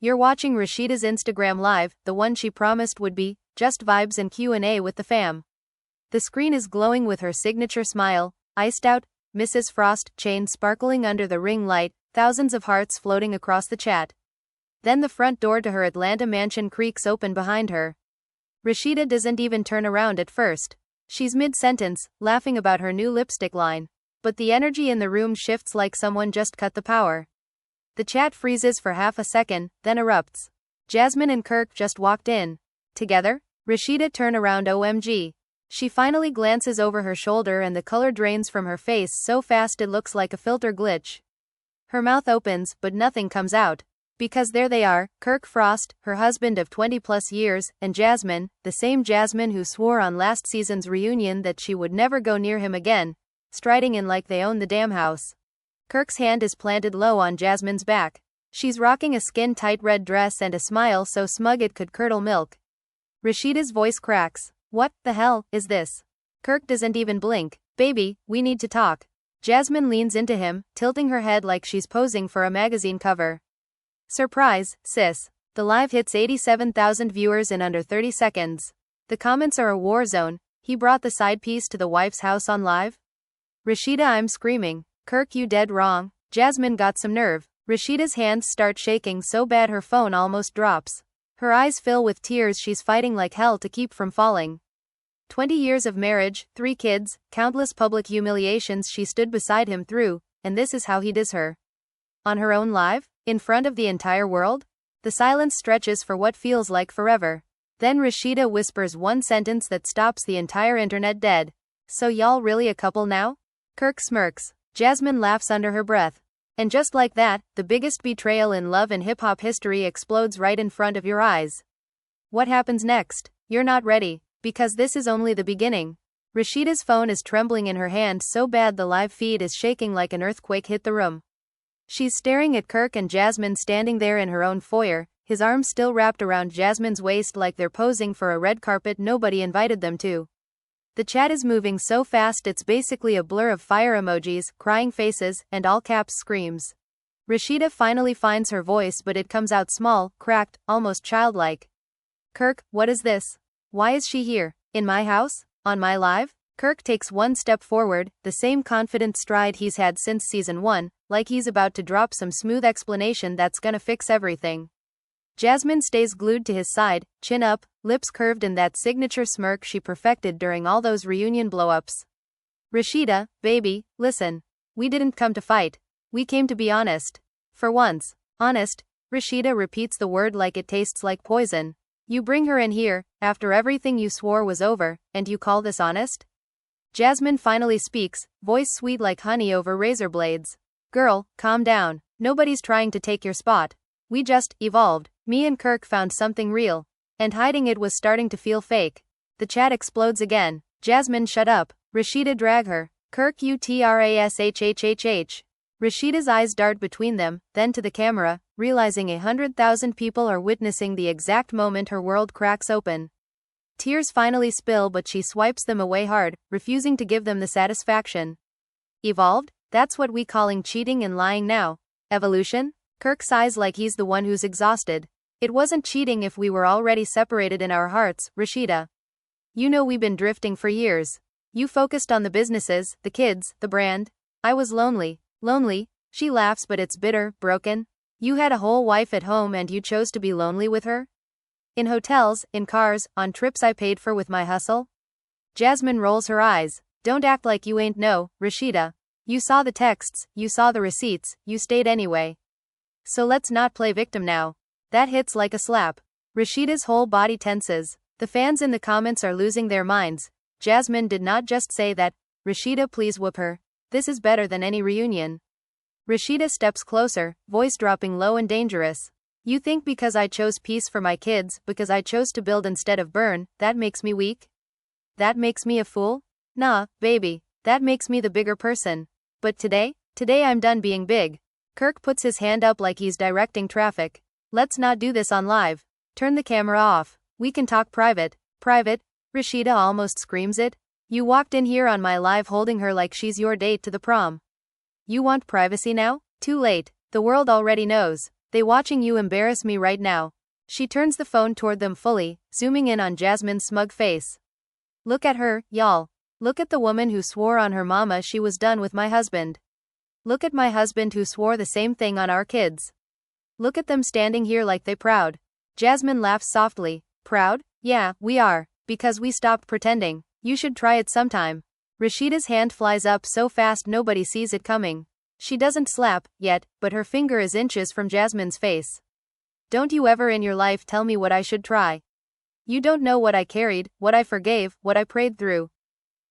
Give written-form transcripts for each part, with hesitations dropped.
You're watching Rasheeda's Instagram Live, the one she promised would be just vibes and Q&A with the fam. The screen is glowing with her signature smile, iced out Mrs. Frost chain sparkling under the ring light, thousands of hearts floating across the chat. Then the front door to her Atlanta mansion creaks open behind her. Rasheeda doesn't even turn around at first. She's mid-sentence, laughing about her new lipstick line. But the energy in the room shifts like someone just cut the power. The chat freezes for half a second, then erupts. Jasmine and Kirk just walked in. Together? Rasheeda turn around OMG. She finally glances over her shoulder and the color drains from her face so fast it looks like a filter glitch. Her mouth opens, but nothing comes out. Because there they are, Kirk Frost, her husband of 20+ years, and Jasmine, the same Jasmine who swore on last season's reunion that she would never go near him again, striding in like they own the damn house. Kirk's hand is planted low on Jasmine's back. She's rocking a skin-tight red dress and a smile so smug it could curdle milk. Rasheeda's voice cracks. What the hell is this? Kirk doesn't even blink. Baby, we need to talk. Jasmine leans into him, tilting her head like she's posing for a magazine cover. Surprise, sis. The live hits 87,000 viewers in under 30 seconds. The comments are a war zone. He brought the side piece to the wife's house on live? Rasheeda, I'm screaming. Kirk, you dead wrong. Jasmine got some nerve. Rasheeda's hands start shaking so bad her phone almost drops. Her eyes fill with tears, she's fighting like hell to keep from falling. 20 years of marriage, 3 kids, countless public humiliations she stood beside him through, and this is how he does her. On her own live? In front of the entire world? The silence stretches for what feels like forever. Then Rasheeda whispers one sentence that stops the entire internet dead. So y'all really a couple now? Kirk smirks. Jasmine laughs under her breath. And just like that, the biggest betrayal in love and hip-hop history explodes right in front of your eyes. What happens next? You're not ready. Because this is only the beginning. Rasheeda's phone is trembling in her hand so bad the live feed is shaking like an earthquake hit the room. She's staring at Kirk and Jasmine standing there in her own foyer, his arms still wrapped around Jasmine's waist like they're posing for a red carpet nobody invited them to. The chat is moving so fast it's basically a blur of fire emojis, crying faces, and all caps screams. Rasheeda finally finds her voice but it comes out small, cracked, almost childlike. Kirk, what is this? Why is she here? In my house? On my live? Kirk takes one step forward, the same confident stride he's had since season 1, like he's about to drop some smooth explanation that's gonna fix everything. Jasmine stays glued to his side, chin up, lips curved in that signature smirk she perfected during all those reunion blow-ups. Rasheeda, baby, listen. We didn't come to fight. We came to be honest. For once. Honest. Rasheeda repeats the word like it tastes like poison. You bring her in here, after everything you swore was over, and you call this honest? Jasmine finally speaks, voice sweet like honey over razor blades. Girl, calm down. Nobody's trying to take your spot. We just evolved. Me and Kirk found something real. And hiding it was starting to feel fake. The chat explodes again. Jasmine, shut up. Rasheeda, drag her. Kirk, utrashhhh. Rasheeda's eyes dart between them, then to the camera, realizing 100,000 people are witnessing the exact moment her world cracks open. Tears finally spill but she swipes them away hard, refusing to give them the satisfaction. Evolved? That's what we calling cheating and lying now. Evolution? Kirk sighs like he's the one who's exhausted. It wasn't cheating if we were already separated in our hearts, Rasheeda. You know we've been drifting for years. You focused on the businesses, the kids, the brand. I was lonely. Lonely? She laughs but it's bitter, broken. You had a whole wife at home and you chose to be lonely with her? In hotels, in cars, on trips I paid for with my hustle? Jasmine rolls her eyes. Don't act like you ain't know, Rasheeda. You saw the texts, you saw the receipts, you stayed anyway. So let's not play victim now. That hits like a slap. Rasheeda's whole body tenses. The fans in the comments are losing their minds. Jasmine did not just say that. Rasheeda, please whoop her. This is better than any reunion. Rasheeda steps closer, voice dropping low and dangerous. You think because I chose peace for my kids, because I chose to build instead of burn, that makes me weak? That makes me a fool? Nah, baby. That makes me the bigger person. But today I'm done being big. Kirk puts his hand up like he's directing traffic. Let's not do this on live. Turn the camera off. We can talk private. Private? Rasheeda almost screams it. You walked in here on my live holding her like she's your date to the prom. You want privacy now? Too late. The world already knows. They watching you embarrass me right now. She turns the phone toward them fully, zooming in on Jasmine's smug face. Look at her, y'all. Look at the woman who swore on her mama she was done with my husband. Look at my husband who swore the same thing on our kids. Look at them standing here like they proud. Jasmine laughs softly. Proud? Yeah, we are. Because we stopped pretending. You should try it sometime. Rasheeda's hand flies up so fast nobody sees it coming. She doesn't slap, yet, but her finger is inches from Jasmine's face. Don't you ever in your life tell me what I should try. You don't know what I carried, what I forgave, what I prayed through.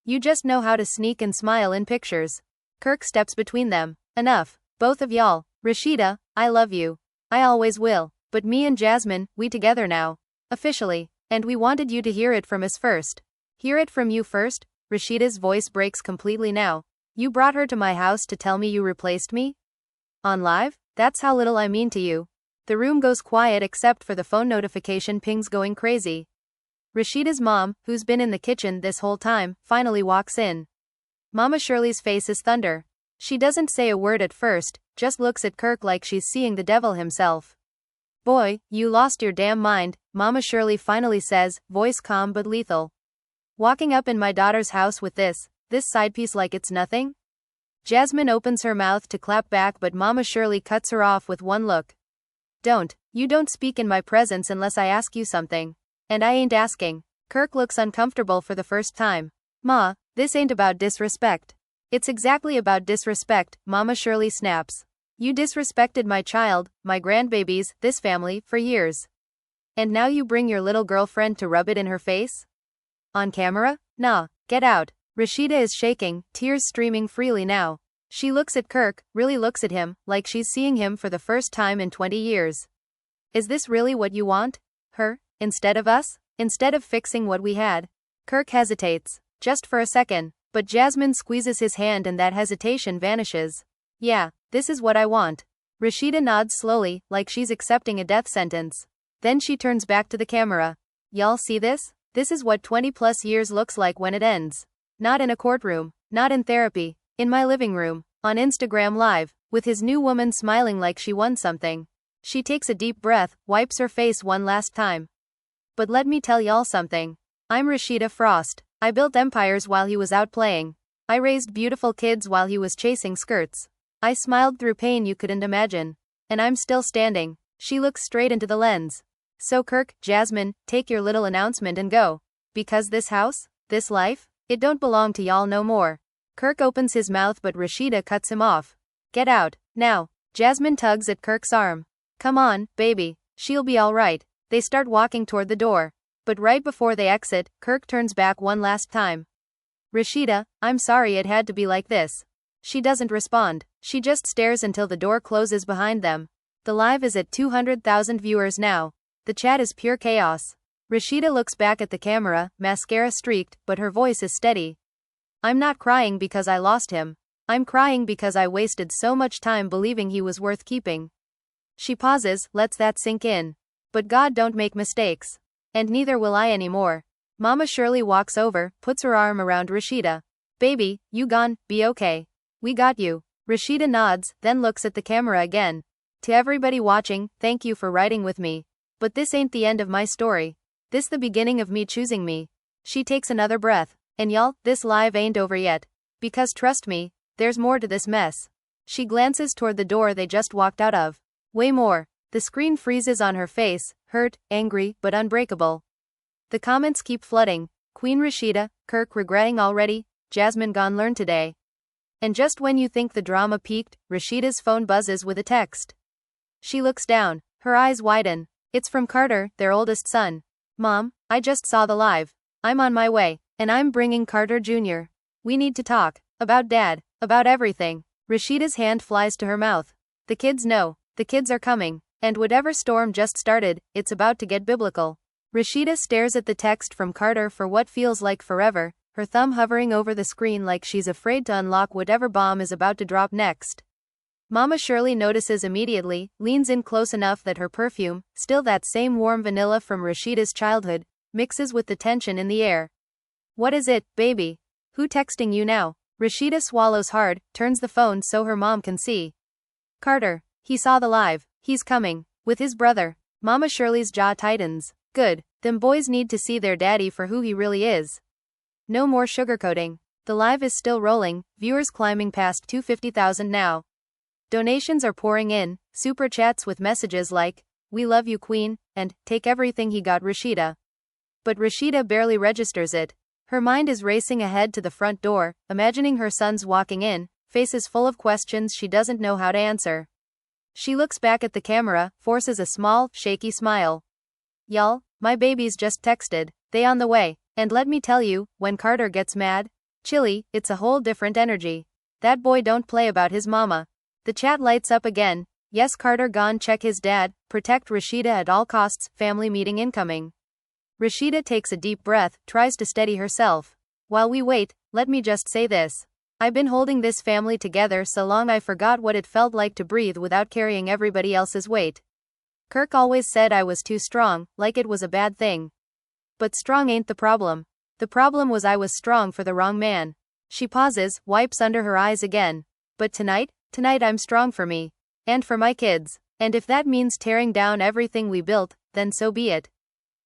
You just know how to sneak and smile in pictures. Kirk steps between them. Enough, both of y'all. Rasheeda, I love you. I always will. But me and Jasmine, we together now. Officially. And we wanted you to hear it from us first. Hear it from you first? Rasheeda's voice breaks completely now. You brought her to my house to tell me you replaced me? On live? That's how little I mean to you. The room goes quiet except for the phone notification pings going crazy. Rasheeda's mom, who's been in the kitchen this whole time, finally walks in. Mama Shirley's face is thunder. She doesn't say a word at first, just looks at Kirk like she's seeing the devil himself. Boy, you lost your damn mind, Mama Shirley finally says, voice calm but lethal. Walking up in my daughter's house with this side piece like it's nothing? Jasmine opens her mouth to clap back but Mama Shirley cuts her off with one look. You don't speak in my presence unless I ask you something. And I ain't asking. Kirk looks uncomfortable for the first time. Ma, this ain't about disrespect. It's exactly about disrespect, Mama Shirley snaps. You disrespected my child, my grandbabies, this family, for years. And now you bring your little girlfriend to rub it in her face? On camera? Nah, get out. Rasheeda is shaking, tears streaming freely now. She looks at Kirk, really looks at him, like she's seeing him for the first time in 20 years. Is this really what you want? Her? Instead of us? Instead of fixing what we had? Kirk hesitates. Just for a second. But Jasmine squeezes his hand and that hesitation vanishes. Yeah, this is what I want. Rasheeda nods slowly, like she's accepting a death sentence. Then she turns back to the camera. Y'all see this? This is what 20+ years looks like when it ends. Not in a courtroom. Not in therapy. In my living room, on Instagram Live, with his new woman smiling like she won something. She takes a deep breath, wipes her face one last time. But let me tell y'all something. I'm Rasheeda Frost. I built empires while he was out playing. I raised beautiful kids while he was chasing skirts. I smiled through pain you couldn't imagine. And I'm still standing. She looks straight into the lens. So Kirk, Jasmine, take your little announcement and go. Because this house, this life, it don't belong to y'all no more. Kirk opens his mouth but Rasheeda cuts him off. Get out, now. Jasmine tugs at Kirk's arm. Come on, baby. She'll be alright. They start walking toward the door. But right before they exit, Kirk turns back one last time. Rasheeda, I'm sorry it had to be like this. She doesn't respond. She just stares until the door closes behind them. The live is at 200,000 viewers now. The chat is pure chaos. Rasheeda looks back at the camera, mascara streaked, but her voice is steady. I'm not crying because I lost him. I'm crying because I wasted so much time believing he was worth keeping. She pauses, lets that sink in. But God don't make mistakes. And neither will I anymore. Mama Shirley walks over, puts her arm around Rasheeda. Baby, you gone, be okay. We got you. Rasheeda nods, then looks at the camera again. To everybody watching, thank you for riding with me. But this ain't the end of my story. This the beginning of me choosing me. She takes another breath. And y'all, this live ain't over yet. Because trust me, there's more to this mess. She glances toward the door they just walked out of. Way more. The screen freezes on her face, hurt, angry, but unbreakable. The comments keep flooding. Queen Rasheeda, Kirk regretting already, Jasmine gone learn today. And just when you think the drama peaked, Rasheeda's phone buzzes with a text. She looks down, her eyes widen. It's from Carter, their oldest son. Mom, I just saw the live. I'm on my way. And I'm bringing Carter Jr. We need to talk. About Dad. About everything. Rasheeda's hand flies to her mouth. The kids know. The kids are coming. And whatever storm just started, it's about to get biblical. Rasheeda stares at the text from Carter for what feels like forever, her thumb hovering over the screen like she's afraid to unlock whatever bomb is about to drop next. Mama Shirley notices immediately, leans in close enough that her perfume, still that same warm vanilla from Rasheeda's childhood, mixes with the tension in the air. What is it, baby? Who texting you now? Rasheeda swallows hard, turns the phone so her mom can see. Carter. He saw the live. He's coming. With his brother. Mama Shirley's jaw tightens. Good. Them boys need to see their daddy for who he really is. No more sugarcoating. The live is still rolling, viewers climbing past 250,000 now. Donations are pouring in, super chats with messages like, "We love you queen," and, "Take everything he got Rasheeda." But Rasheeda barely registers it. Her mind is racing ahead to the front door, imagining her sons walking in, faces full of questions she doesn't know how to answer. She looks back at the camera, forces a small, shaky smile. "Y'all, my babies just texted, they on the way, and let me tell you, when Carter gets mad, chilly, it's a whole different energy. That boy don't play about his mama." The chat lights up again. Yes, Carter gone check his dad, protect Rasheeda at all costs, family meeting incoming. Rasheeda takes a deep breath, tries to steady herself. While we wait, let me just say this. I've been holding this family together so long I forgot what it felt like to breathe without carrying everybody else's weight. Kirk always said I was too strong, like it was a bad thing. But strong ain't the problem. The problem was I was strong for the wrong man. She pauses, wipes under her eyes again. But tonight I'm strong for me. And for my kids. And if that means tearing down everything we built, then so be it.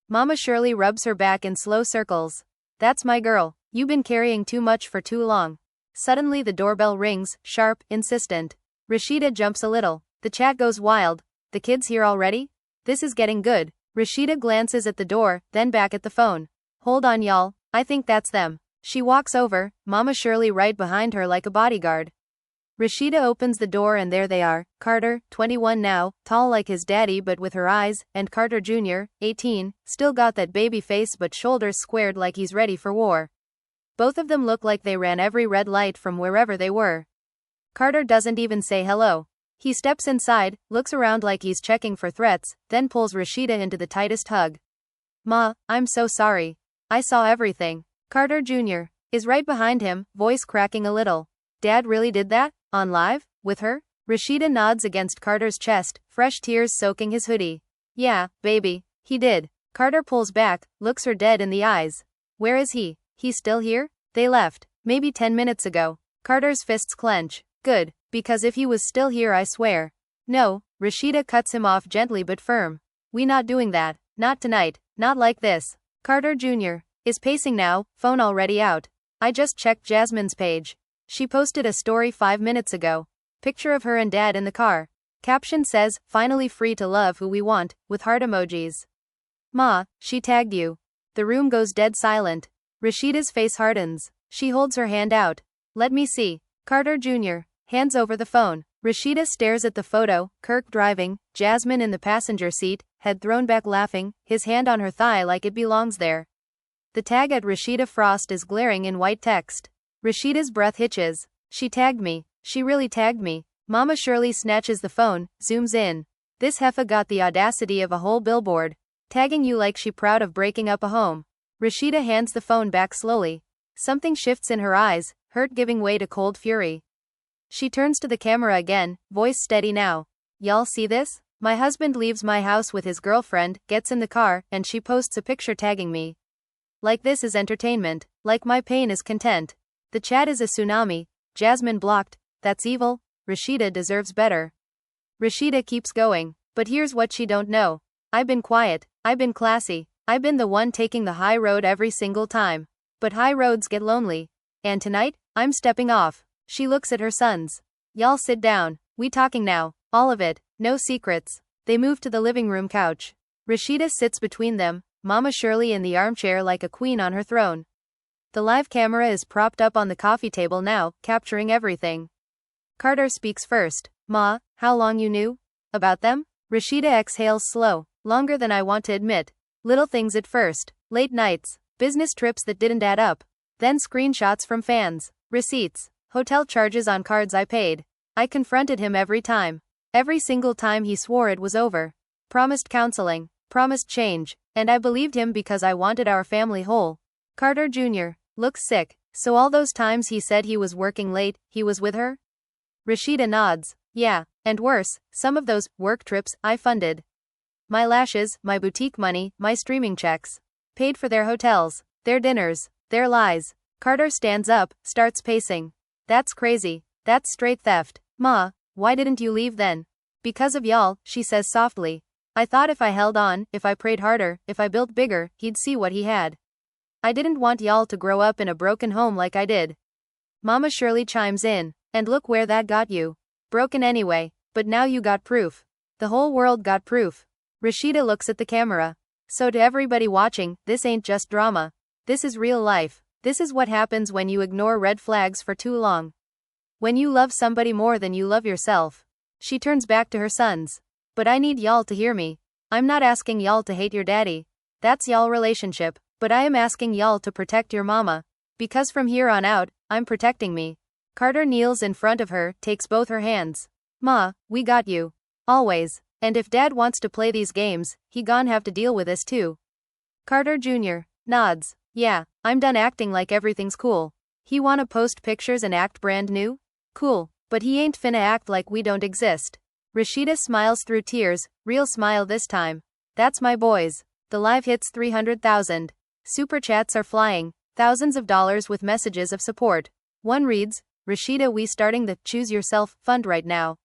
Mama Shirley rubs her back in slow circles. That's my girl. You've been carrying too much for too long. Suddenly the doorbell rings, sharp, insistent. Rasheeda jumps a little. The chat goes wild. The kids here already? This is getting good. Rasheeda glances at the door, then back at the phone. Hold on y'all, I think that's them. She walks over, Mama Shirley right behind her like a bodyguard. Rasheeda opens the door and there they are, Carter, 21 now, tall like his daddy but with her eyes, and Carter Jr., 18, still got that baby face but shoulders squared like he's ready for war. Both of them look like they ran every red light from wherever they were. Carter doesn't even say hello. He steps inside, looks around like he's checking for threats, then pulls Rasheeda into the tightest hug. "Ma, I'm so sorry. I saw everything." Carter Jr. is right behind him, voice cracking a little. "Dad really did that? On live? With her?" Rasheeda nods against Carter's chest, fresh tears soaking his hoodie. "Yeah, baby, he did." Carter pulls back, looks her dead in the eyes. "Where is he? He's still here?" "They left. Maybe 10 minutes ago." Carter's fists clench. "Good, because if he was still here I swear." "No," Rasheeda cuts him off gently but firm. "We not doing that. Not tonight. Not like this." Carter Jr. is pacing now, phone already out. "I just checked Jasmine's page. She posted a story 5 minutes ago. Picture of her and dad in the car. Caption says, 'Finally free to love who we want,' with heart emojis." "Ma, she tagged you." The room goes dead silent. Rasheeda's face hardens. She holds her hand out. "Let me see." Carter Jr. hands over the phone. Rasheeda stares at the photo, Kirk driving, Jasmine in the passenger seat, head thrown back laughing, his hand on her thigh like it belongs there. The tag at Rasheeda Frost is glaring in white text. Rasheeda's breath hitches. She tagged me. She really tagged me. Mama Shirley snatches the phone, zooms in. "This heifer got the audacity of a whole billboard. Tagging you like she proud of breaking up a home." Rasheeda hands the phone back slowly. Something shifts in her eyes, hurt giving way to cold fury. She turns to the camera again, voice steady now. "Y'all see this? My husband leaves my house with his girlfriend, gets in the car, and she posts a picture tagging me. Like this is entertainment. Like my pain is content." The chat is a tsunami. Jasmine blocked. "That's evil. Rasheeda deserves better." Rasheeda keeps going. "But here's what she don't know. I've been quiet. I've been classy. I've been the one taking the high road every single time. But high roads get lonely. And tonight, I'm stepping off." She looks at her sons. "Y'all sit down. We talking now. All of it. No secrets." They move to the living room couch. Rasheeda sits between them, Mama Shirley in the armchair like a queen on her throne. The live camera is propped up on the coffee table now, capturing everything. Carter speaks first. "Ma, how long you knew about them?" Rasheeda exhales slow. "Longer than I want to admit. Little things at first. Late nights. Business trips that didn't add up. Then screenshots from fans. Receipts. Hotel charges on cards I paid. I confronted him every time. Every single time he swore it was over. Promised counseling. Promised change. And I believed him because I wanted our family whole." Carter Jr. looks sick. "So all those times he said he was working late, he was with her?" Rasheeda nods. "Yeah, and worse, some of those work trips I funded. My lashes, my boutique money, my streaming checks. Paid for their hotels, their dinners, their lies." Carter stands up, starts pacing. "That's crazy. That's straight theft. Ma, why didn't you leave then?" Because of y'all, she says softly. I thought if I held on, if I prayed harder, if I built bigger, he'd see what he had. I didn't want y'all to grow up in a broken home like I did. Mama Shirley chimes in. And look where that got you. Broken anyway, but now you got proof. The whole world got proof. Rasheeda looks at the camera. So to everybody watching, this ain't just drama. This is real life. This is what happens when you ignore red flags for too long. When you love somebody more than you love yourself. She turns back to her sons. But I need y'all to hear me. I'm not asking y'all to hate your daddy. That's y'all relationship, but I am asking y'all to protect your mama. Because from here on out, I'm protecting me. Carter kneels in front of her, takes both her hands. Ma, we got you. Always. And if Dad wants to play these games, he gon' have to deal with this too. Carter Jr. nods. Yeah, I'm done acting like everything's cool. He wanna post pictures and act brand new? Cool, but he ain't finna act like we don't exist. Rasheeda smiles through tears, real smile this time. That's my boys. The live hits 300,000. Super chats are flying, thousands of dollars with messages of support. One reads, Rasheeda, we starting the Choose Yourself fund right now.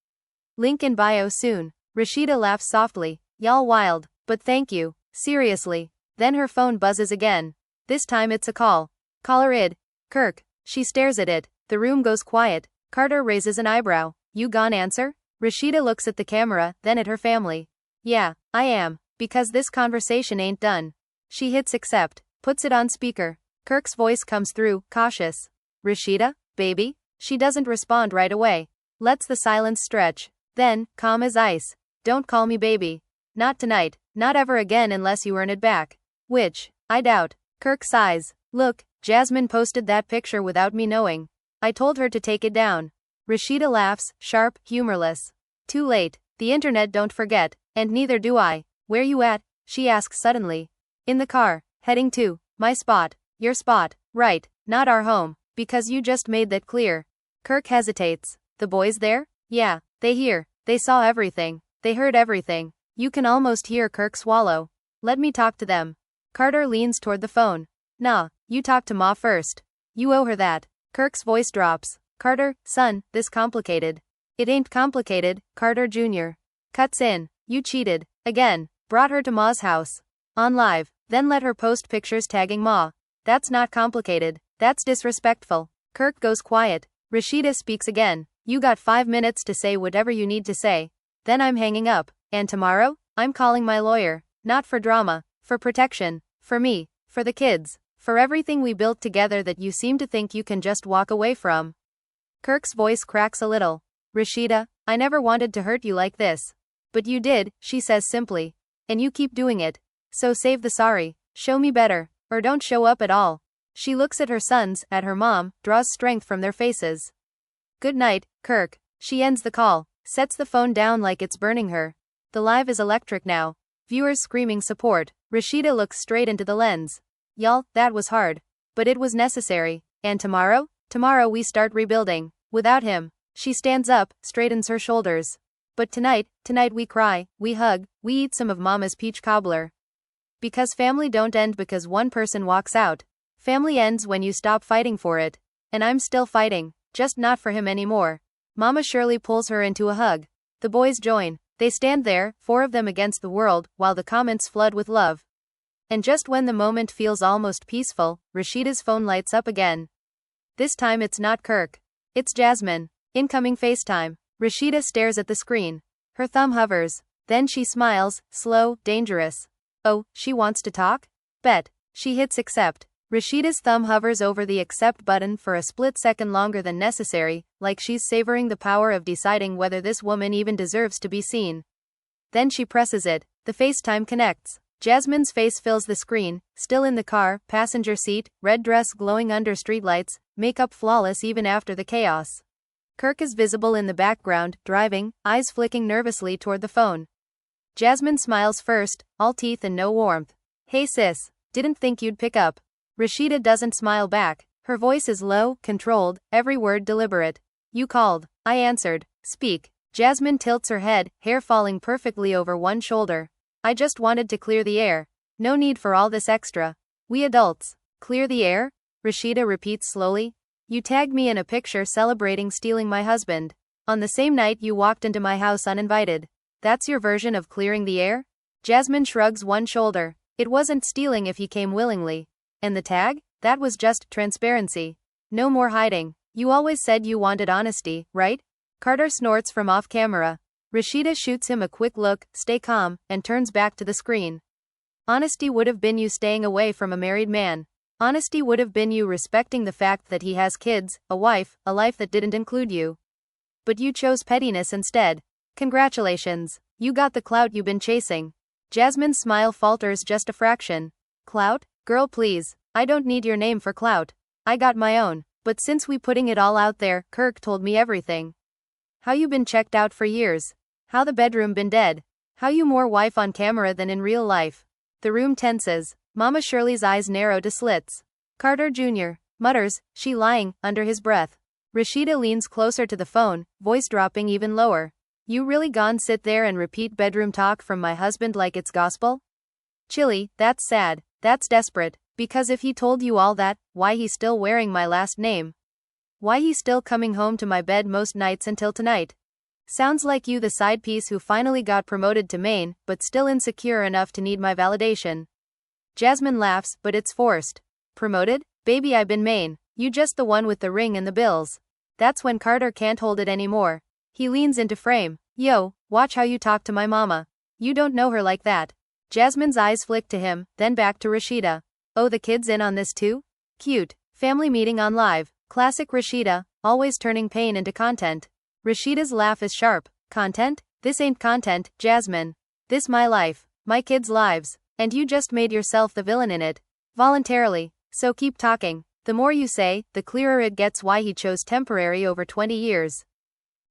Link in bio soon. Rasheeda laughs softly. Y'all wild, but thank you. Seriously. Then her phone buzzes again. This time it's a call. Caller id. Kirk. She stares at it. The room goes quiet. Carter raises an eyebrow. You gon' answer? Rasheeda looks at the camera, then at her family. Yeah, I am. Because this conversation ain't done. She hits accept. Puts it on speaker. Kirk's voice comes through, cautious. Rasheeda, baby? She doesn't respond right away. Lets the silence stretch. Then, calm as ice. Don't call me baby. Not tonight. Not ever again unless you earn it back. Which, I doubt. Kirk sighs. Look, Jasmine posted that picture without me knowing. I told her to take it down. Rasheeda laughs, sharp, humorless. Too late. The internet don't forget, and neither do I. Where you at? She asks suddenly. In the car. Heading to my spot. Your spot. Right. Not our home. Because you just made that clear. Kirk hesitates. The boys there? Yeah. They hear. They saw everything. They heard everything. You can almost hear Kirk swallow. Let me talk to them. Carter leans toward the phone. Nah, you talk to Ma first. You owe her that. Kirk's voice drops. Carter, son, this complicated. It ain't complicated, Carter Jr. Cuts in. You cheated. Again. Brought her to Ma's house. On live. Then let her post pictures tagging Ma. That's not complicated. That's disrespectful. Kirk goes quiet. Rasheeda speaks again. You got 5 minutes to say whatever you need to say. Then I'm hanging up. And tomorrow? I'm calling my lawyer. Not for drama. For protection. For me. For the kids. For everything we built together that you seem to think you can just walk away from. Kirk's voice cracks a little. Rasheeda, I never wanted to hurt you like this. But you did, she says simply. And you keep doing it. So save the sorry. Show me better. Or don't show up at all. She looks at her sons, at her mom, draws strength from their faces. Good night, Kirk. She ends the call. Sets the phone down like it's burning her. The live is electric now. Viewers screaming support. Rasheeda looks straight into the lens. Y'all, that was hard. But it was necessary. And tomorrow? Tomorrow we start rebuilding. Without him. She stands up, straightens her shoulders. But tonight we cry, we hug, we eat some of Mama's peach cobbler. Because family don't end because one person walks out. Family ends when you stop fighting for it. And I'm still fighting. Just not for him anymore. Mama Shirley pulls her into a hug. The boys join. They stand there, 4 of them against the world, while the comments flood with love. And just when the moment feels almost peaceful, Rasheeda's phone lights up again. This time it's not Kirk. It's Jasmine. Incoming FaceTime. Rasheeda stares at the screen. Her thumb hovers. Then she smiles, slow, dangerous. Oh, she wants to talk? Bet. She hits accept. Rasheeda's thumb hovers over the accept button for a split second longer than necessary, like she's savoring the power of deciding whether this woman even deserves to be seen. Then she presses it. The FaceTime connects. Jasmine's face fills the screen, still in the car, passenger seat, red dress glowing under streetlights, makeup flawless even after the chaos. Kirk is visible in the background, driving, eyes flicking nervously toward the phone. Jasmine smiles first, all teeth and no warmth. Hey sis, didn't think you'd pick up. Rasheeda doesn't smile back. Her voice is low, controlled, every word deliberate. You called. I answered. Speak. Jasmine tilts her head, hair falling perfectly over one shoulder. I just wanted to clear the air. No need for all this extra. We adults. Clear the air? Rasheeda repeats slowly. You tagged me in a picture celebrating stealing my husband. On the same night you walked into my house uninvited. That's your version of clearing the air? Jasmine shrugs one shoulder. It wasn't stealing if he came willingly. And the tag? That was just transparency. No more hiding. You always said you wanted honesty, right? Carter snorts from off camera. Rasheeda shoots him a quick look, stay calm, and turns back to the screen. Honesty would have been you staying away from a married man. Honesty would have been you respecting the fact that he has kids, a wife, a life that didn't include you. But you chose pettiness instead. Congratulations. You got the clout you've been chasing. Jasmine's smile falters just a fraction. Clout? Girl, please. I don't need your name for clout. I got my own. But since we putting it all out there, Kirk told me everything. How you been checked out for years. How the bedroom been dead. How you more wife on camera than in real life. The room tenses. Mama Shirley's eyes narrow to slits. Carter Jr. mutters, she lying, under his breath. Rasheeda leans closer to the phone, voice dropping even lower. You really gone sit there and repeat bedroom talk from my husband like it's gospel? Chilly, that's sad. That's desperate. Because if he told you all that, why he still wearing my last name? Why he still coming home to my bed most nights until tonight? Sounds like you the side piece who finally got promoted to main, but still insecure enough to need my validation. Jasmine laughs, but it's forced. Promoted? Baby, I been main. You just the one with the ring and the bills. That's when Carter can't hold it anymore. He leans into frame. Yo, watch how you talk to my mama. You don't know her like that. Jasmine's eyes flick to him, then back to Rasheeda. Oh, the kids in on this too? Cute. Family meeting on live. Classic Rasheeda, always turning pain into content. Rasheeda's laugh is sharp. Content? This ain't content, Jasmine. This my life. My kids' lives. And you just made yourself the villain in it. Voluntarily. So keep talking. The more you say, the clearer it gets why he chose temporary over 20 years.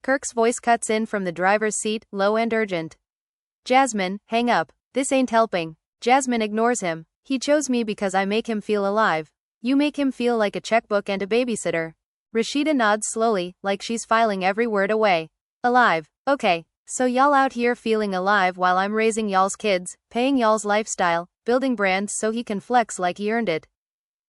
Kirk's voice cuts in from the driver's seat, low and urgent. Jasmine, hang up. This ain't helping. Jasmine ignores him. He chose me because I make him feel alive. You make him feel like a checkbook and a babysitter. Rasheeda nods slowly, like she's filing every word away. Alive. Okay. So y'all out here feeling alive while I'm raising y'all's kids, paying y'all's lifestyle, building brands so he can flex like he earned it.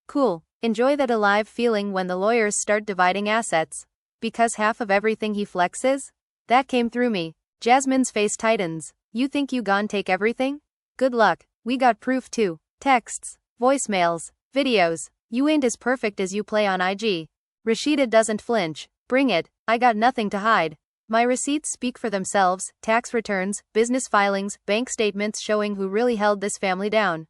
Cool. Enjoy that alive feeling when the lawyers start dividing assets. Because half of everything he flexes? That came through me. Jasmine's face tightens. You think you gon' take everything? Good luck. We got proof too. Texts, voicemails, videos. You ain't as perfect as you play on IG. Rasheeda doesn't flinch. Bring it. I got nothing to hide. My receipts speak for themselves, tax returns, business filings, bank statements showing who really held this family down.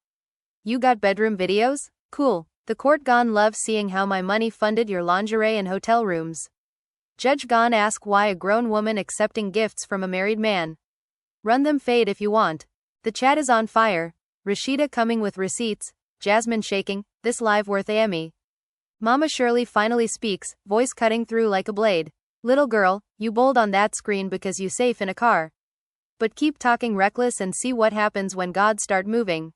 You got bedroom videos? Cool. The court gon' love seeing how my money funded your lingerie and hotel rooms. Judge gon' ask why a grown woman accepting gifts from a married man. Run them fade if you want. The chat is on fire. Rasheeda coming with receipts, Jasmine shaking, this live worth a Emmy. Mama Shirley finally speaks, voice cutting through like a blade. Little girl, you bold on that screen because you safe in a car. But keep talking reckless and see what happens when God start moving.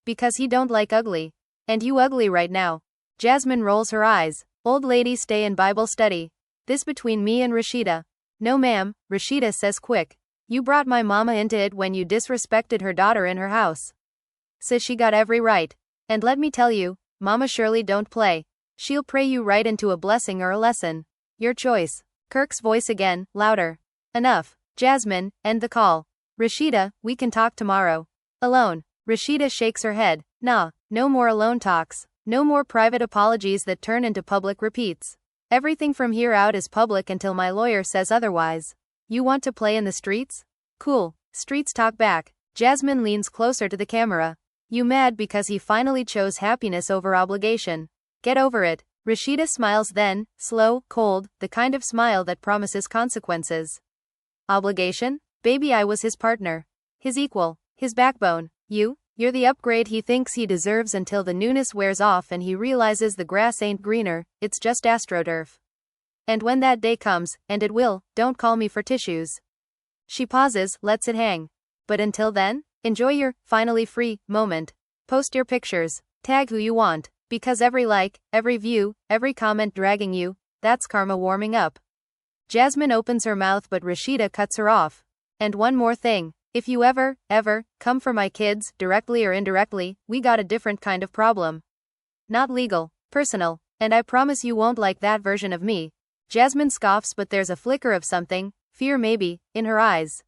Because he don't like ugly. And you ugly right now. Jasmine rolls her eyes. Old lady stay in Bible study. This between me and Rasheeda. No ma'am, Rasheeda says quick. You brought my mama into it when you disrespected her daughter in her house. Says she got every right. And let me tell you, Mama Shirley don't play. She'll pray you right into a blessing or a lesson. Your choice. Kirk's voice again, louder. Enough. Jasmine, end the call. Rasheeda, we can talk tomorrow. Alone. Rasheeda shakes her head. Nah, no more alone talks. No more private apologies that turn into public repeats. Everything from here out is public until my lawyer says otherwise. You want to play in the streets? Cool. Streets talk back. Jasmine leans closer to the camera. You mad because he finally chose happiness over obligation. Get over it. Rasheeda smiles then, slow, cold, the kind of smile that promises consequences. Obligation? Baby, I was his partner. His equal. His backbone. You're the upgrade he thinks he deserves until the newness wears off and he realizes the grass ain't greener, it's just astroturf. And when that day comes, and it will, don't call me for tissues. She pauses, lets it hang. But until then, enjoy your, finally free, moment. Post your pictures. Tag who you want. Because every like, every view, every comment dragging you, that's karma warming up. Jasmine opens her mouth but Rasheeda cuts her off. And one more thing. If you ever, come for my kids, directly or indirectly, we got a different kind of problem. Not legal, personal, and I promise you won't like that version of me. Jasmine scoffs, but there's a flicker of something, fear maybe, in her eyes.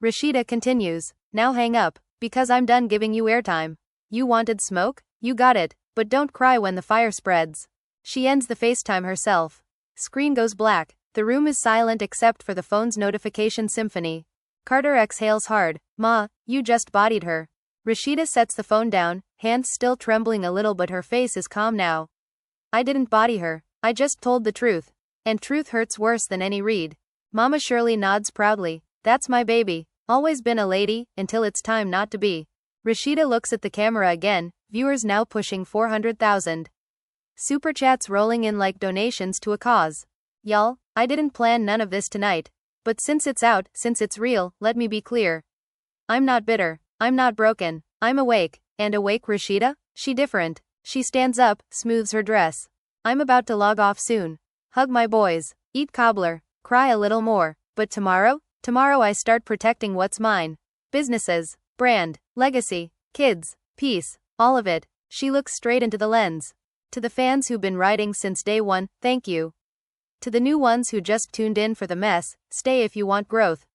Rasheeda continues, now hang up, because I'm done giving you airtime. You wanted smoke? You got it, but don't cry when the fire spreads. She ends the FaceTime herself. Screen goes black. The room is silent except for the phone's notification symphony. Carter exhales hard. Ma, you just bodied her. Rasheeda sets the phone down, hands still trembling a little, but her face is calm now. I didn't body her. I just told the truth. And truth hurts worse than any read. Mama Shirley nods proudly. That's my baby. Always been a lady, until it's time not to be. Rasheeda looks at the camera again, viewers now pushing 400,000. Super chats rolling in like donations to a cause. Y'all, I didn't plan none of this tonight. But since it's out, since it's real, let me be clear. I'm not bitter. I'm not broken. I'm awake. And awake, Rasheeda? She different. She stands up, smooths her dress. I'm about to log off soon. Hug my boys. Eat cobbler. Cry a little more. But tomorrow? Tomorrow I start protecting what's mine. Businesses. Brand. Legacy. Kids. Peace. All of it. She looks straight into the lens. To the fans who've been riding since day one, thank you. To the new ones who just tuned in for the mess, stay if you want growth.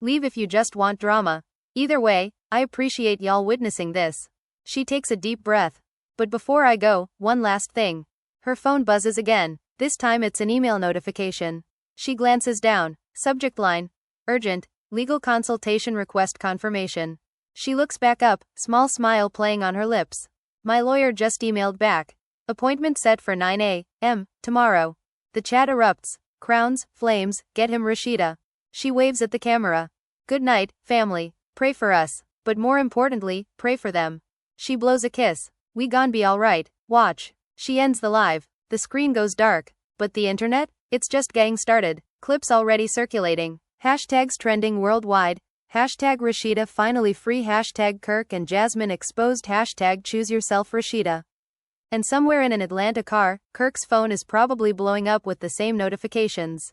Leave if you just want drama. Either way, I appreciate y'all witnessing this. She takes a deep breath. But before I go, one last thing. Her phone buzzes again. This time it's an email notification. She glances down. Subject line. Urgent. Legal consultation request confirmation. She looks back up, small smile playing on her lips. My lawyer just emailed back. Appointment set for 9 a.m. tomorrow. The chat erupts. Crowns, flames, get him Rasheeda. She waves at the camera. Good night, family. Pray for us. But more importantly, pray for them. She blows a kiss. We gon' be alright. Watch. She ends the live. The screen goes dark. But the internet? It's just getting started. Clips already circulating. Hashtags trending worldwide. Hashtag Rasheeda finally free. Hashtag Kirk and Jasmine exposed. Hashtag choose yourself Rasheeda. And somewhere in an Atlanta car, Kirk's phone is probably blowing up with the same notifications.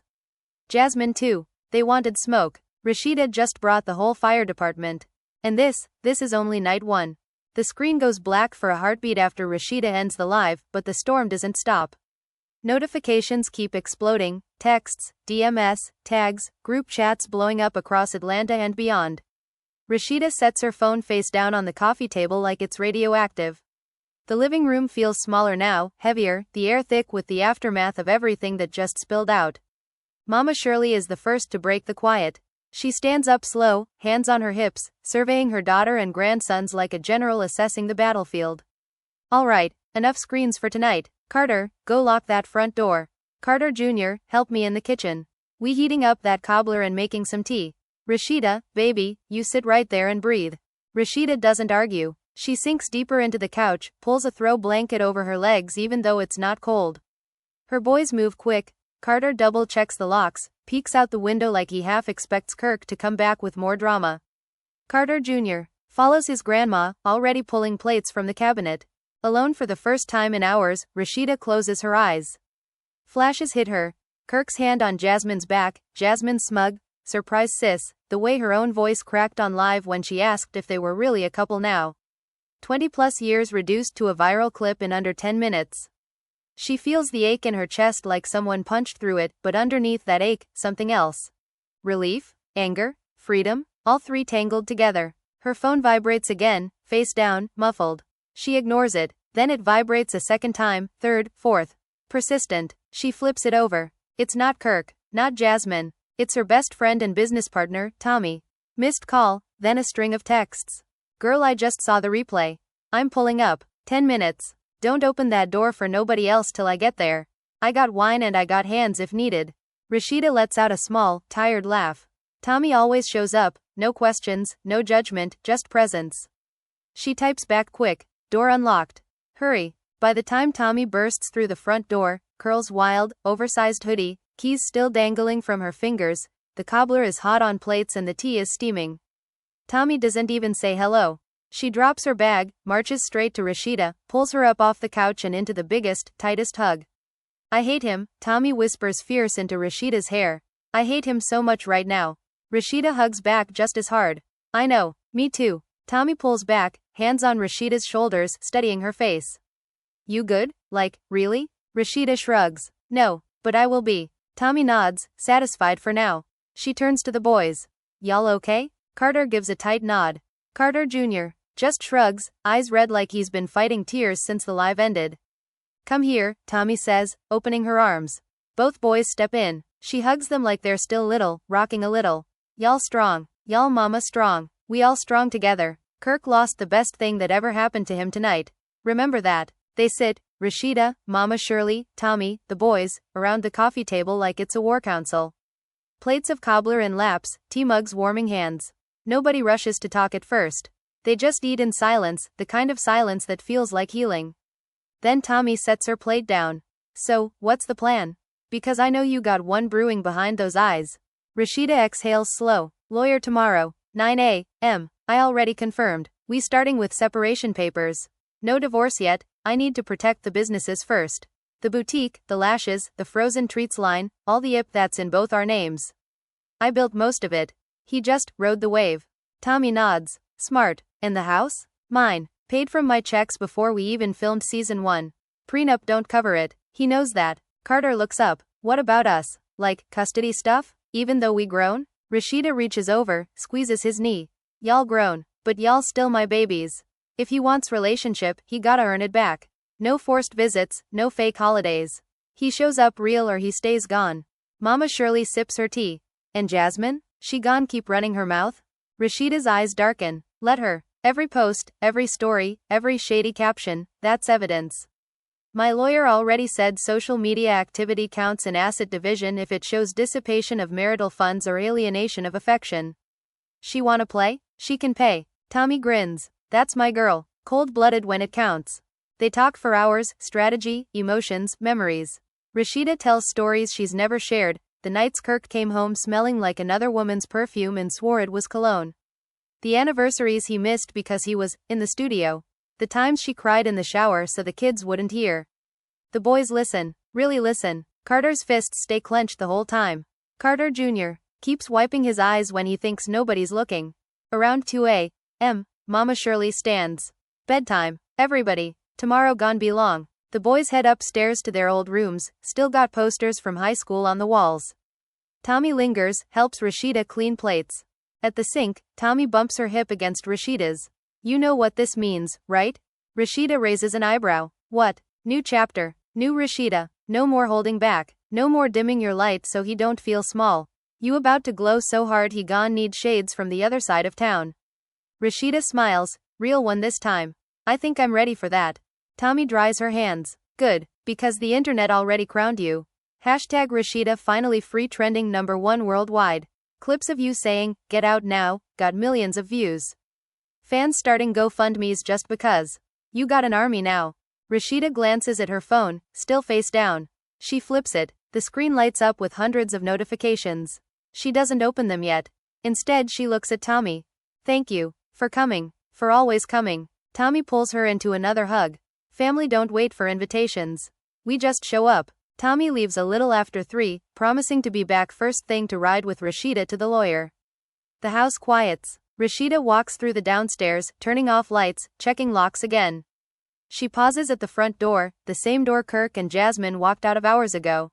Jasmine too. They wanted smoke. Rasheeda just brought the whole fire department. And this is only night one. The screen goes black for a heartbeat after Rasheeda ends the live, but the storm doesn't stop. Notifications keep exploding, texts, DMS, tags, group chats blowing up across Atlanta and beyond. Rasheeda sets her phone face down on the coffee table like it's radioactive. The living room feels smaller now, heavier, the air thick with the aftermath of everything that just spilled out. Mama Shirley is the first to break the quiet. She stands up slow, hands on her hips, surveying her daughter and grandsons like a general assessing the battlefield. All right, enough screens for tonight. Carter, go lock that front door. Carter Jr., help me in the kitchen. We heating up that cobbler and making some tea. Rasheeda, baby, you sit right there and breathe. Rasheeda doesn't argue. She sinks deeper into the couch, pulls a throw blanket over her legs even though it's not cold. Her boys move quick. Carter double checks the locks, peeks out the window like he half expects Kirk to come back with more drama. Carter Jr. follows his grandma, already pulling plates from the cabinet. Alone for the first time in hours, Rasheeda closes her eyes. Flashes hit her. Kirk's hand on Jasmine's back, Jasmine smug, surprise sis, the way her own voice cracked on live when she asked if they were really a couple now. 20+ years reduced to a viral clip in under 10 minutes. She feels the ache in her chest like someone punched through it, but underneath that ache, something else. Relief? Anger? Freedom? All three tangled together. Her phone vibrates again, face down, muffled. She ignores it, then it vibrates a second time, third, fourth. Persistent. She flips it over. It's not Kirk, not Jasmine. It's her best friend and business partner, Tommy. Missed call, then a string of texts. Girl, I just saw the replay. I'm pulling up. 10 minutes. Don't open that door for nobody else till I get there. I got wine and I got hands if needed. Rasheeda lets out a small, tired laugh. Tommy always shows up, no questions, no judgment, just presence. She types back quick. Door unlocked. Hurry. By the time Tommy bursts through the front door, curls wild, oversized hoodie, keys still dangling from her fingers, the cobbler is hot on plates and the tea is steaming. Tommy doesn't even say hello. She drops her bag, marches straight to Rasheeda, pulls her up off the couch and into the biggest, tightest hug. I hate him, Tommy whispers fierce into Rasheeda's hair. I hate him so much right now. Rasheeda hugs back just as hard. I know, me too. Tommy pulls back, hands on Rasheeda's shoulders, studying her face. You good? Like, really? Rasheeda shrugs. No, but I will be. Tommy nods, satisfied for now. She turns to the boys. Y'all okay? Carter gives a tight nod. Carter Jr. just shrugs, eyes red like he's been fighting tears since the live ended. Come here, Tommy says, opening her arms. Both boys step in. She hugs them like they're still little, rocking a little. Y'all strong. Y'all mama strong. We all strong together. Kirk lost the best thing that ever happened to him tonight. Remember that. They sit, Rasheeda, Mama Shirley, Tommy, the boys, around the coffee table like it's a war council. Plates of cobbler in laps, tea mugs warming hands. Nobody rushes to talk at first. They just eat in silence, the kind of silence that feels like healing. Then Tommy sets her plate down. So, what's the plan? Because I know you got one brewing behind those eyes. Rasheeda exhales slow. Lawyer tomorrow, 9 a.m. I already confirmed. We starting with separation papers. No divorce yet, I need to protect the businesses first. The boutique, the lashes, the frozen treats line, all the that's in both our names. I built most of it. He just rode the wave. Tommy nods. Smart. And the house? Mine. Paid from my checks before we even filmed season 1. Prenup don't cover it. He knows that. Carter looks up. What about us? Like, custody stuff? Even though we grown? Rasheeda reaches over, squeezes his knee. Y'all grown, but y'all still my babies. If he wants relationship, he gotta earn it back. No forced visits, no fake holidays. He shows up real or he stays gone. Mama Shirley sips her tea. And Jasmine? She gone keep running her mouth? Rasheeda's eyes darken. Let her. Every post, every story, every shady caption, that's evidence. My lawyer already said social media activity counts in asset division if it shows dissipation of marital funds or alienation of affection. She wanna play? She can pay. Tommy grins. That's my girl. Cold-blooded when it counts. They talk for hours, strategy, emotions, memories. Rasheeda tells stories she's never shared, the nights Kirk came home smelling like another woman's perfume and swore it was cologne. The anniversaries he missed because he was in the studio. The times she cried in the shower so the kids wouldn't hear. The boys listen, really listen. Carter's fists stay clenched the whole time. Carter Jr. keeps wiping his eyes when he thinks nobody's looking. Around 2 a.m., Mama Shirley stands. Bedtime, everybody. Tomorrow gon' be long. The boys head upstairs to their old rooms, still got posters from high school on the walls. Tommy lingers, helps Rasheeda clean plates. At the sink, Tommy bumps her hip against Rasheeda's. You know what this means, right? Rasheeda raises an eyebrow. What? New chapter. New Rasheeda. No more holding back. No more dimming your light so he don't feel small. You about to glow so hard he gon' need shades from the other side of town. Rasheeda smiles. Real one this time. I think I'm ready for that. Tommy dries her hands. Good, because the internet already crowned you. Hashtag Rasheeda finally free trending #1 worldwide. Clips of you saying, get out now, got millions of views. Fans starting GoFundMes just because. You got an army now. Rasheeda glances at her phone, still face down. She flips it, the screen lights up with hundreds of notifications. She doesn't open them yet. Instead she looks at Tommy. Thank you, for coming, for always coming. Tommy pulls her into another hug. Family don't wait for invitations. We just show up. Tommy leaves a little after 3, promising to be back first thing to ride with Rasheeda to the lawyer. The house quiets. Rasheeda walks through the downstairs, turning off lights, checking locks again. She pauses at the front door, the same door Kirk and Jasmine walked out of hours ago.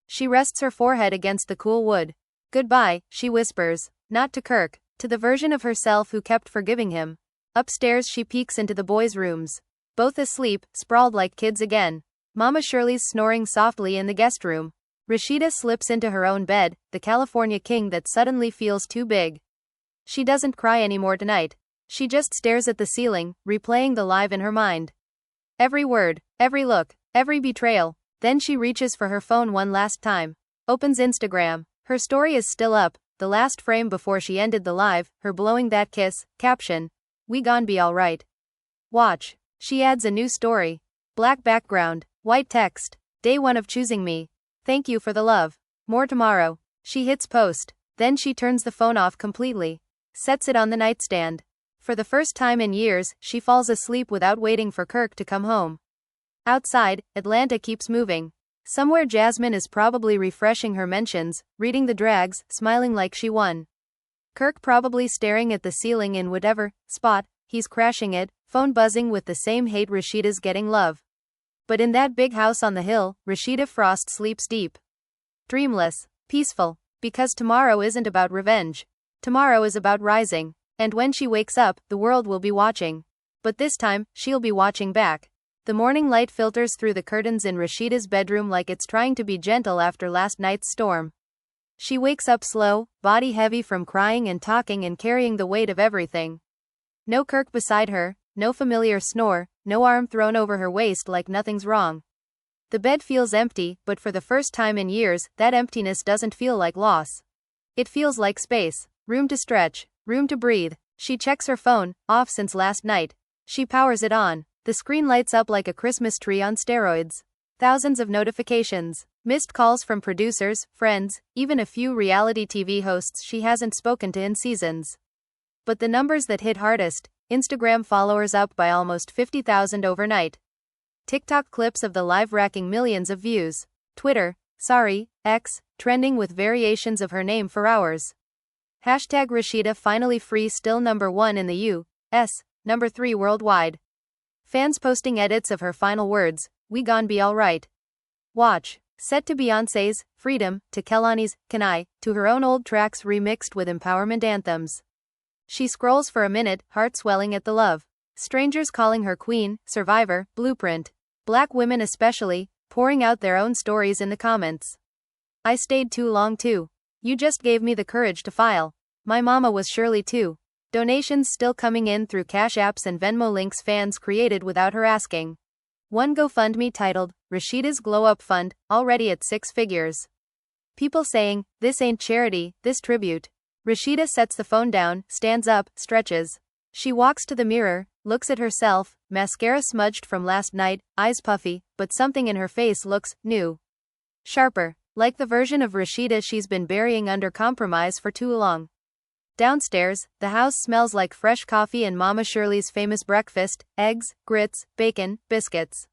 She rests her forehead against the cool wood. Goodbye, she whispers, not to Kirk, to the version of herself who kept forgiving him. Upstairs she peeks into the boys' rooms. Both asleep, sprawled like kids again. Mama Shirley's snoring softly in the guest room. Rasheeda slips into her own bed, the California king that suddenly feels too big. She doesn't cry anymore tonight. She just stares at the ceiling, replaying the live in her mind. Every word, every look, every betrayal. Then she reaches for her phone one last time. Opens Instagram. Her story is still up, the last frame before she ended the live, her blowing that kiss, caption. We gon' be alright. Watch. She adds a new story. Black background, white text. Day 1 of choosing me. Thank you for the love. More tomorrow. She hits post. Then she turns the phone off completely. Sets it on the nightstand. For the first time in years, she falls asleep without waiting for Kirk to come home. Outside, Atlanta keeps moving. Somewhere Jasmine is probably refreshing her mentions, reading the drags, smiling like she won. Kirk probably staring at the ceiling in whatever spot he's crashing it, phone buzzing with the same hate Rasheeda's getting love. But in that big house on the hill, Rasheeda Frost sleeps deep. dreamless, peaceful. Because tomorrow isn't about revenge. Tomorrow is about rising. And when she wakes up, the world will be watching. But this time, she'll be watching back. The morning light filters through the curtains in Rasheeda's bedroom like it's trying to be gentle after last night's storm. She wakes up slow, body heavy from crying and talking and carrying the weight of everything. No Kirk beside her, no familiar snore, no arm thrown over her waist like nothing's wrong. The bed feels empty, but for the first time in years, that emptiness doesn't feel like loss. It feels like space, room to stretch, room to breathe. She checks her phone, off since last night. She powers it on. The screen lights up like a Christmas tree on steroids. Thousands of notifications, missed calls from producers, friends, even a few reality TV hosts she hasn't spoken to in seasons. But the numbers that hit hardest: Instagram followers up by almost 50,000 overnight. TikTok clips of the live racking millions of views. Twitter, X, trending with variations of her name for hours. Hashtag Rasheeda finally free, still #1 in the U.S., #3 worldwide. Fans posting edits of her final words, "We gon' be alright." Watch. Set to Beyoncé's Freedom, to Kehlani's Can I, to her own old tracks remixed with empowerment anthems. She scrolls for a minute, heart swelling at the love. Strangers calling her queen, survivor, blueprint. Black women especially, pouring out their own stories in the comments. I stayed too long too. You just gave me the courage to file. My mama was surely too. Donations still coming in through Cash Apps and Venmo links fans created without her asking. One GoFundMe titled, Rasheeda's Glow Up Fund, already at 6 figures. People saying, this ain't charity, this tribute. Rasheeda sets the phone down, stands up, stretches. She walks to the mirror, looks at herself, mascara smudged from last night, eyes puffy, but something in her face looks new. Sharper, like the version of Rasheeda she's been burying under compromise for too long. Downstairs, the house smells like fresh coffee and Mama Shirley's famous breakfast: eggs, grits, bacon, biscuits.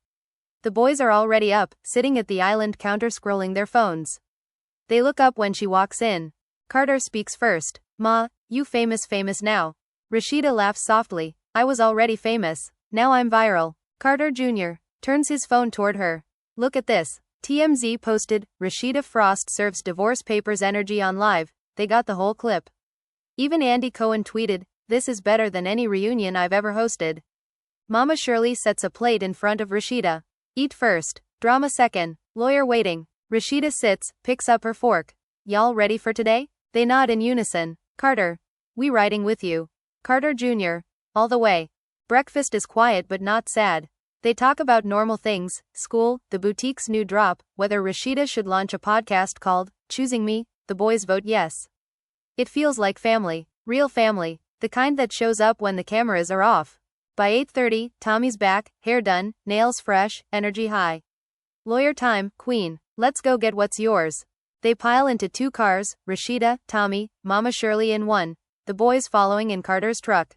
The boys are already up, sitting at the island counter scrolling their phones. They look up when she walks in. Carter speaks first. "Ma, you famous now." Rasheeda laughs softly. "I was already famous. Now I'm viral." Carter Jr. turns his phone toward her. "Look at this." TMZ posted, Rasheeda Frost serves divorce papers energy on live. They got the whole clip. Even Andy Cohen tweeted, "This is better than any reunion I've ever hosted." Mama Shirley sets a plate in front of Rasheeda. "Eat first, drama second, lawyer waiting." Rasheeda sits, picks up her fork. "Y'all ready for today?" They nod in unison. Carter, "We riding with you." Carter Jr. "All the way." Breakfast is quiet but not sad. They talk about normal things: school, the boutique's new drop, whether Rasheeda should launch a podcast called Choosing Me. The boys vote yes. It feels like family, real family, the kind that shows up when the cameras are off. By 8:30, Tommy's back, hair done, nails fresh, energy high. Lawyer time, queen, let's go get what's yours. They pile into 2 cars, Rasheeda, Tommy, Mama Shirley in one, the boys following in Carter's truck.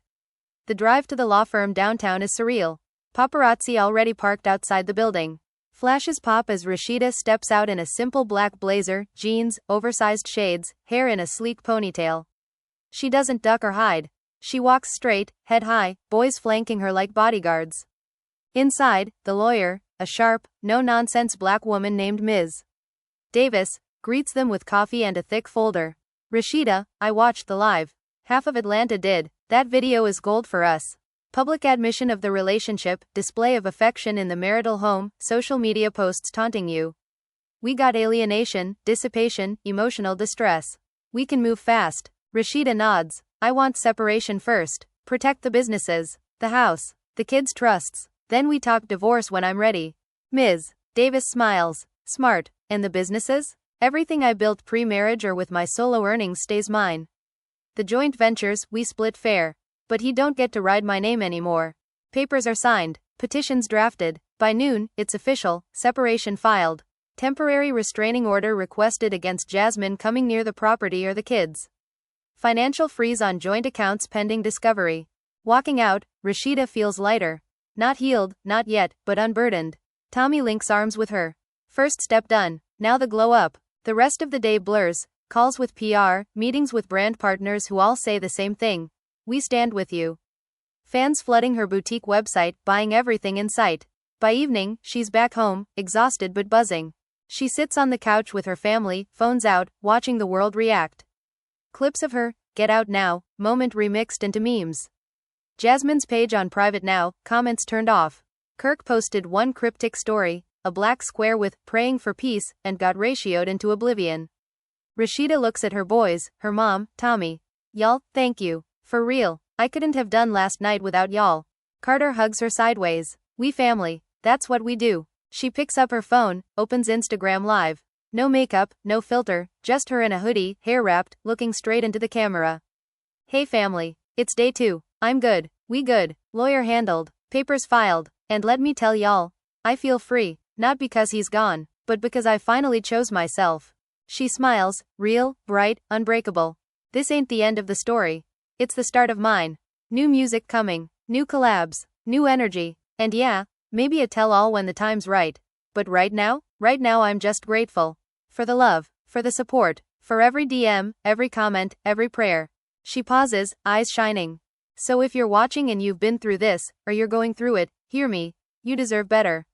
The drive to the law firm downtown is surreal. Paparazzi already parked outside the building. Flashes pop as Rasheeda steps out in a simple black blazer, jeans, oversized shades, hair in a sleek ponytail. She doesn't duck or hide. She walks straight, head high, boys flanking her like bodyguards. Inside, the lawyer, a sharp, no-nonsense black woman named Ms. Davis, greets them with coffee and a thick folder. "Rasheeda, I watched the live. Half of Atlanta did. That video is gold for us. Public admission of the relationship, display of affection in the marital home, social media posts taunting you. We got alienation, dissipation, emotional distress. We can move fast." Rasheeda nods. "I want separation first. Protect the businesses, the house, the kids' trusts. Then we talk divorce when I'm ready." Ms. Davis smiles. "Smart. And the businesses? Everything I built pre-marriage or with my solo earnings stays mine. The joint ventures, we split fair. But he don't get to ride my name anymore. Papers are signed, petitions drafted. By noon, it's official, separation filed. Temporary restraining order requested against Jasmine coming near the property or the kids. Financial freeze on joint accounts pending discovery." Walking out, Rasheeda feels lighter. Not healed, not yet, but unburdened. Tommy links arms with her. First step done, now the glow up. The rest of the day blurs, calls with PR, meetings with brand partners who all say the same thing: "We stand with you." Fans flooding her boutique website, buying everything in sight. By evening, she's back home, exhausted but buzzing. She sits on the couch with her family, phones out, watching the world react. Clips of her "Get Out Now" moment remixed into memes. Jasmine's page on private now, comments turned off. Kirk posted one cryptic story, a black square with "praying for peace," and got ratioed into oblivion. Rasheeda looks at her boys, her mom, Tommy. "Y'all, thank you. For real. I couldn't have done last night without y'all." Carter hugs her sideways. "We family. That's what we do." She picks up her phone, opens Instagram Live. No makeup, no filter, just her in a hoodie, hair wrapped, looking straight into the camera. "Hey family. It's day 2. I'm good. We good. Lawyer handled. Papers filed. And let me tell y'all, I feel free. Not because he's gone, but because I finally chose myself." She smiles, real, bright, unbreakable. "This ain't the end of the story. It's the start of mine. New music coming, new collabs, new energy, and yeah, maybe a tell-all when the time's right. But right now I'm just grateful. For the love, for the support, for every DM, every comment, every prayer." She pauses, eyes shining. "So if you're watching and you've been through this, or you're going through it, hear me. You deserve better.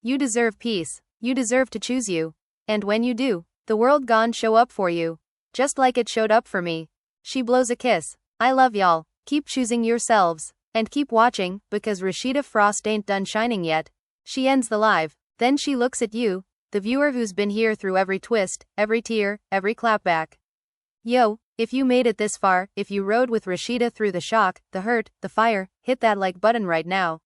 You deserve peace. You deserve to choose you. And when you do, the world gon' show up for you. Just like it showed up for me." She blows a kiss. "I love y'all. Keep choosing yourselves. And keep watching, because Rasheeda Frost ain't done shining yet." She ends the live. Then she looks at you, the viewer who's been here through every twist, every tear, every clapback. Yo, if you made it this far, if you rode with Rasheeda through the shock, the hurt, the fire, hit that like button right now.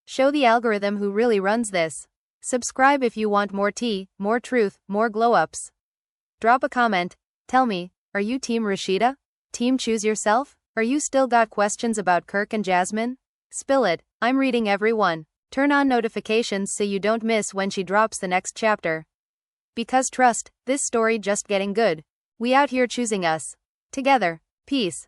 Show the algorithm who really runs this. Subscribe if you want more tea, more truth, more glow-ups. Drop a comment. Tell me, are you Team Rasheeda? Team Choose Yourself? Or you still got questions about Kirk and Jasmine? Spill it. I'm reading every one. Turn on notifications so you don't miss when she drops the next chapter. Because trust, this story just getting good. We out here choosing us. Together. Peace.